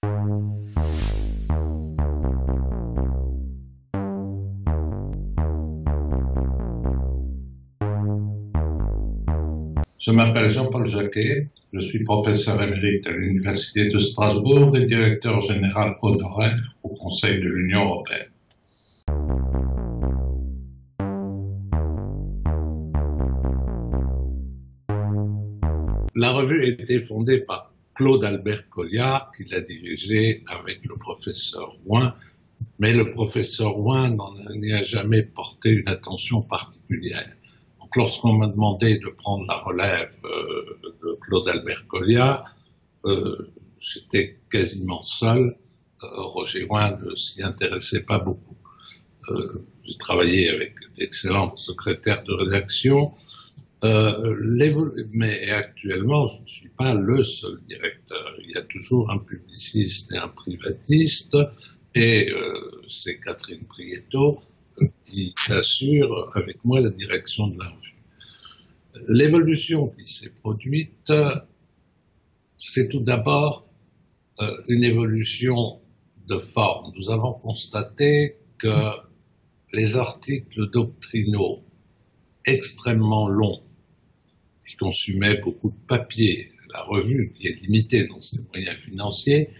Je m'appelle Jean-Paul Jacquet, je suis professeur émérite à l'Université de Strasbourg et directeur général honoraire au Conseil de l'Union européenne. La revue a été fondée par Claude Albert Colliard, qui l'a dirigée avec le professeur Ouin, mais le professeur Ouin n'en a jamais porté une attention particulière. Donc, lorsqu'on m'a demandé de prendre la relève de Claude Albert Colliard, j'étais quasiment seul. Roger Ouin ne s'y intéressait pas beaucoup. J'ai travaillé avec d'excellentes secrétaires de rédaction, mais actuellement, je ne suis pas le seul directeur. Il y a toujours un publiciste et un privatiste, et c'est Catherine Prieto qui assure avec moi la direction de la revue. L'évolution qui s'est produite, c'est tout d'abord une évolution de forme. Nous avons constaté que les articles doctrinaux extrêmement longs, qui consumaient beaucoup de papier, la revue, qui est limitée dans ses moyens financiers,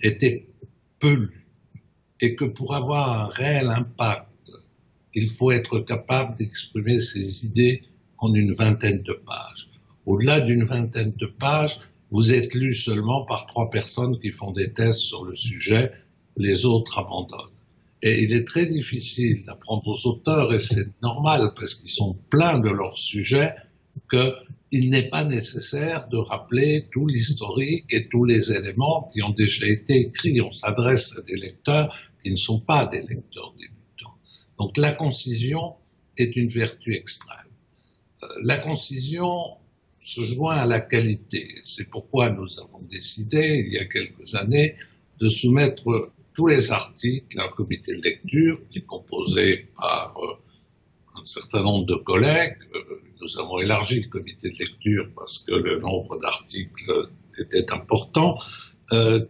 était peu lue. Et que pour avoir un réel impact, il faut être capable d'exprimer ses idées en une vingtaine de pages. Au-delà d'une vingtaine de pages, vous êtes lu seulement par 3 personnes qui font des thèses sur le sujet, les autres abandonnent. Et il est très difficile d'apprendre aux auteurs, et c'est normal parce qu'ils sont pleins de leur sujet, qu'il n'est pas nécessaire de rappeler tout l'historique et tous les éléments qui ont déjà été écrits. On s'adresse à des lecteurs qui ne sont pas des lecteurs débutants. Donc la concision est une vertu extrême. La concision se joint à la qualité. C'est pourquoi nous avons décidé, il y a quelques années, de soumettre tous les articles à un comité de lecture qui est composé par un certain nombre de collègues. Nous avons élargi le comité de lecture parce que le nombre d'articles était important,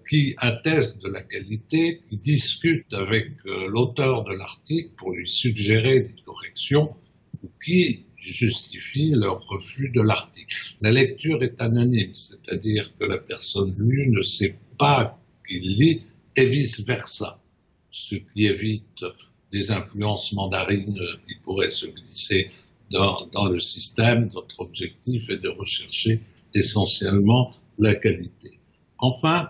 qui attestent de la qualité, qui discutent avec l'auteur de l'article pour lui suggérer des corrections ou qui justifient leur refus de l'article. La lecture est anonyme, c'est-à-dire que la personne lue ne sait pas qu'il lit et vice-versa, ce qui évite des influences mandarines qui pourraient se glisser dans le système. Notre objectif est de rechercher essentiellement la qualité. Enfin,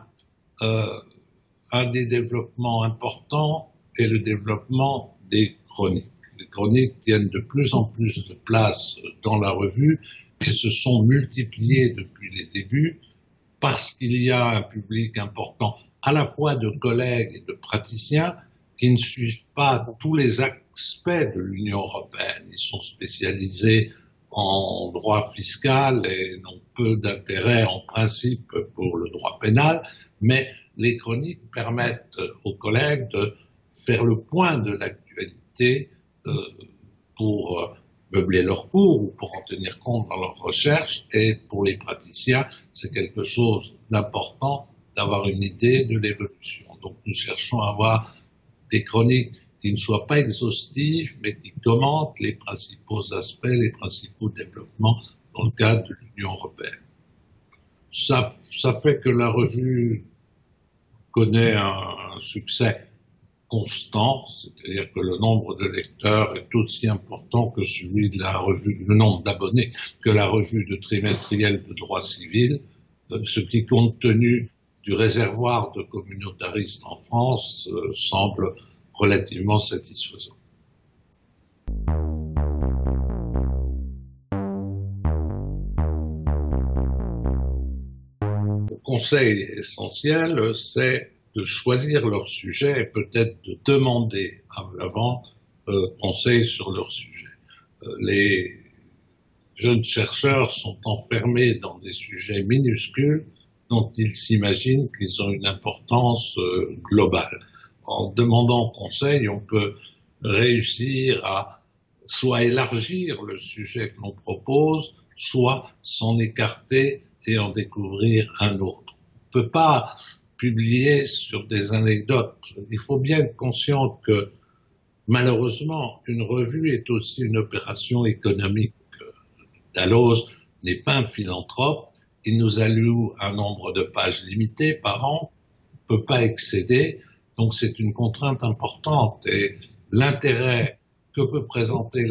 un des développements importants est le développement des chroniques. Les chroniques tiennent de plus en plus de place dans la revue et se sont multipliées depuis les débuts parce qu'il y a un public important à la fois de collègues et de praticiens qui ne suivent pas tous les aspects de l'Union européenne. Ils sont spécialisés en droit fiscal et n'ont peu d'intérêt en principe pour le droit pénal, mais les chroniques permettent aux collègues de faire le point de l'actualité pour meubler leurs cours ou pour en tenir compte dans leurs recherches, et pour les praticiens, c'est quelque chose d'important d'avoir une idée de l'évolution. Donc nous cherchons à avoir des chroniques qui ne soient pas exhaustives, mais qui commentent les principaux aspects, les principaux développements dans le cadre de l'Union européenne. Ça fait que la revue connaît un succès constant, c'est-à-dire que le nombre de lecteurs est aussi important que celui de la revue, le nombre d'abonnés que la revue de trimestriel de droit civil, ce qui, compte tenu du réservoir de communautaristes en France, semble relativement satisfaisant. Le conseil essentiel, c'est de choisir leur sujet et peut-être de demander avant conseil sur leur sujet. Les jeunes chercheurs sont enfermés dans des sujets minuscules dont ils s'imaginent qu'ils ont une importance globale. En demandant conseil, on peut réussir à soit élargir le sujet que l'on propose, soit s'en écarter et en découvrir un autre. On ne peut pas publier sur des anecdotes. Il faut bien être conscient que malheureusement, une revue est aussi une opération économique. Dalloz n'est pas un philanthrope, il nous alloue un nombre de pages limité par an, ne peut pas excéder, donc c'est une contrainte importante. Et l'intérêt que peut présenter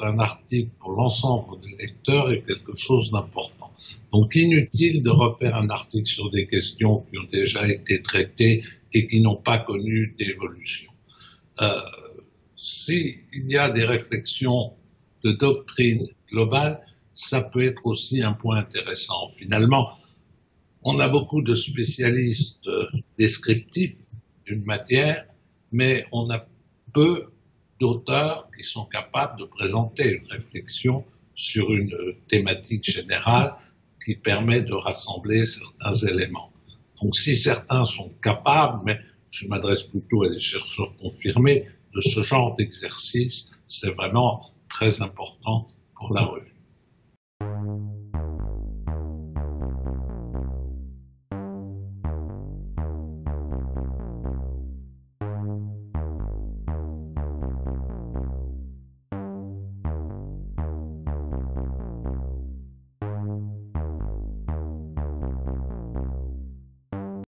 un article pour l'ensemble des lecteurs est quelque chose d'important. Donc inutile de refaire un article sur des questions qui ont déjà été traitées et qui n'ont pas connu d'évolution. S'il y a des réflexions de doctrine globale, ça peut être aussi un point intéressant. Finalement, on a beaucoup de spécialistes descriptifs d'une matière, mais on a peu d'auteurs qui sont capables de présenter une réflexion sur une thématique générale qui permet de rassembler certains éléments. Donc si certains sont capables, mais je m'adresse plutôt à des chercheurs confirmés, de ce genre d'exercice, c'est vraiment très important pour la revue.